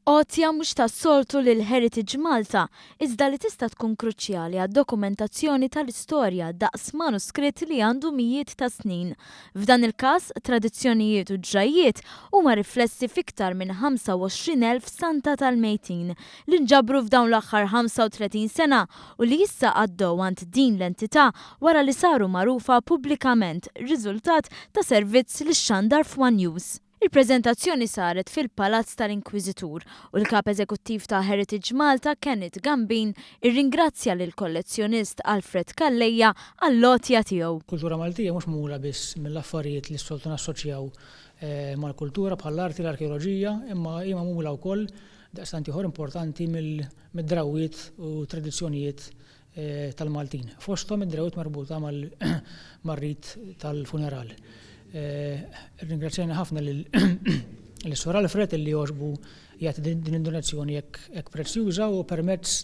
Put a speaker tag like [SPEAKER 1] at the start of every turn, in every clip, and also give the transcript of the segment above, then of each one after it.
[SPEAKER 1] Għotja mhux tas-soltu lil Heritage Malta, iżda li tista' tkun kruċjali għad-dokumentazzjoni tal-istorja daqs manuskritt li għandu mijiet ta' snin. F'dan il-każ, tradizzjonijiet u ġrajiet huma riflessi fiktar minn 25,000 santa tal-mejtin li nġabru f'dawn l-aħħar 35 sena u li issa għaddew għand din l-entità wara li saru magħrufa pubblikament, riżultat ta' servizz lix-xandar f'One News. Il-preżentazzjoni saret fil-Palazz tal-Inkwiżitur u l-kap eżekuttiv ta' Heritage Malta Kenneth Gambin irringrazzja lil kollezzjonist Alfred Kalleja għall-lotja tiegħu.
[SPEAKER 2] Kultura Maltija mhux magħmula biss mill-affarijiet li s-soltu nassoċjaw mal-kultura bħall-arti l-arkeoloġija, imma hija magħmula wkoll daqstant ieħor importanti mid-drawwiet u tradizzjonijiet tal-Maltin. Fosthom id-drawwiet marbuta mar-rit tal-funeral. Ringrazzjajna ħafna l-Sur Alfred li jogħġbu jagħti din id-donazzjoni hekk prezzjuża u permezz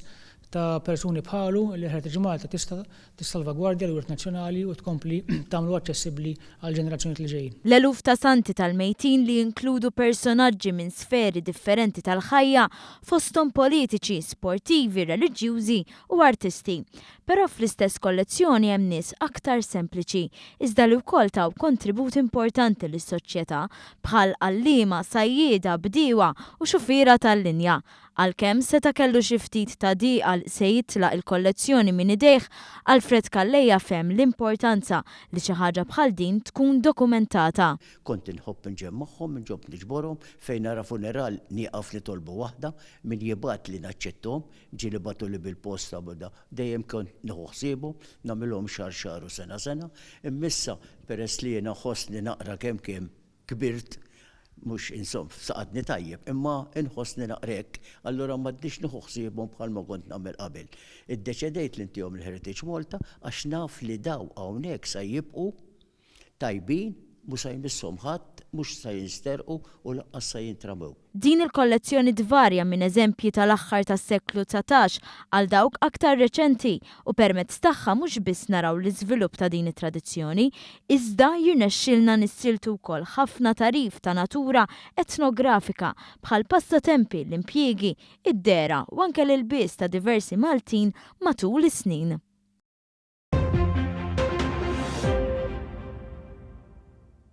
[SPEAKER 2] ta' persuni bħalu li Heritage Malta tista' tissalvagwardja l-wirt nazzjonali u tkompli tagħmlu aċċessibbli għal ġenerazzjonijiet li ġejjin.
[SPEAKER 1] L-eluf ta' santi tal-mejtin li jinkludu personaġġi minn sferi differenti tal-ħajja fosthom politiċi, sportivi, reliġjużi u artisti. Però fl-istess kollezzjoni hemm nies aktar sempliċi, iżda li wkoll taw kontribut importanti lis-soċjetà bħal għalliema, sajjieda, bdiewa u xufiera tal-linja. Għalkemm seta' kellu xi ftit ta' dieqa se jitlaq il-kollezzjoni minn idejh, Alfred Kalleja fehem l-importanza li xi ħaġa bħal din tkun dokumentata.
[SPEAKER 3] Kont inħobb inġemm magħhom, inġobb niġborhom, fejn nara funeral nieqaf li tolbu waħda, min jibgħat li naċċettom, ġieli batu li bil-posta bada. Dejjem kont nieħu ħsiebhom, nagħmilhom xahar u sena. Immissa peress li jiena ħossni naqra kemm kbirt, mux insom, saqadni tajjeb, imma inħossni naqrek, allura m'għadniex nieħu ħsiebhom bħalma kont nagħmel qabel. Iddeċedejt li ntihom il-Heritage Malta għax naf li daw hawnhekk se jibqu tajbin, mhux se jmisshom ħadd, mhux se jinsterqu u laqqas se jintramew.
[SPEAKER 1] Din il-kollezzjoni tvarja minn eżempji tal-aħħar tas-seklu 19 għal dawk aktar reċenti u permezz tagħha mhux biss naraw l-iżvilupp ta' din it-tradizzjoni, iżda jirnexxielna nissiltu wkoll ħafna tarif ta' natura etnografika bħal passatempi, l-impjiegi, id-dera u anke l-ilbies ta' diversi Maltin matul is-snin.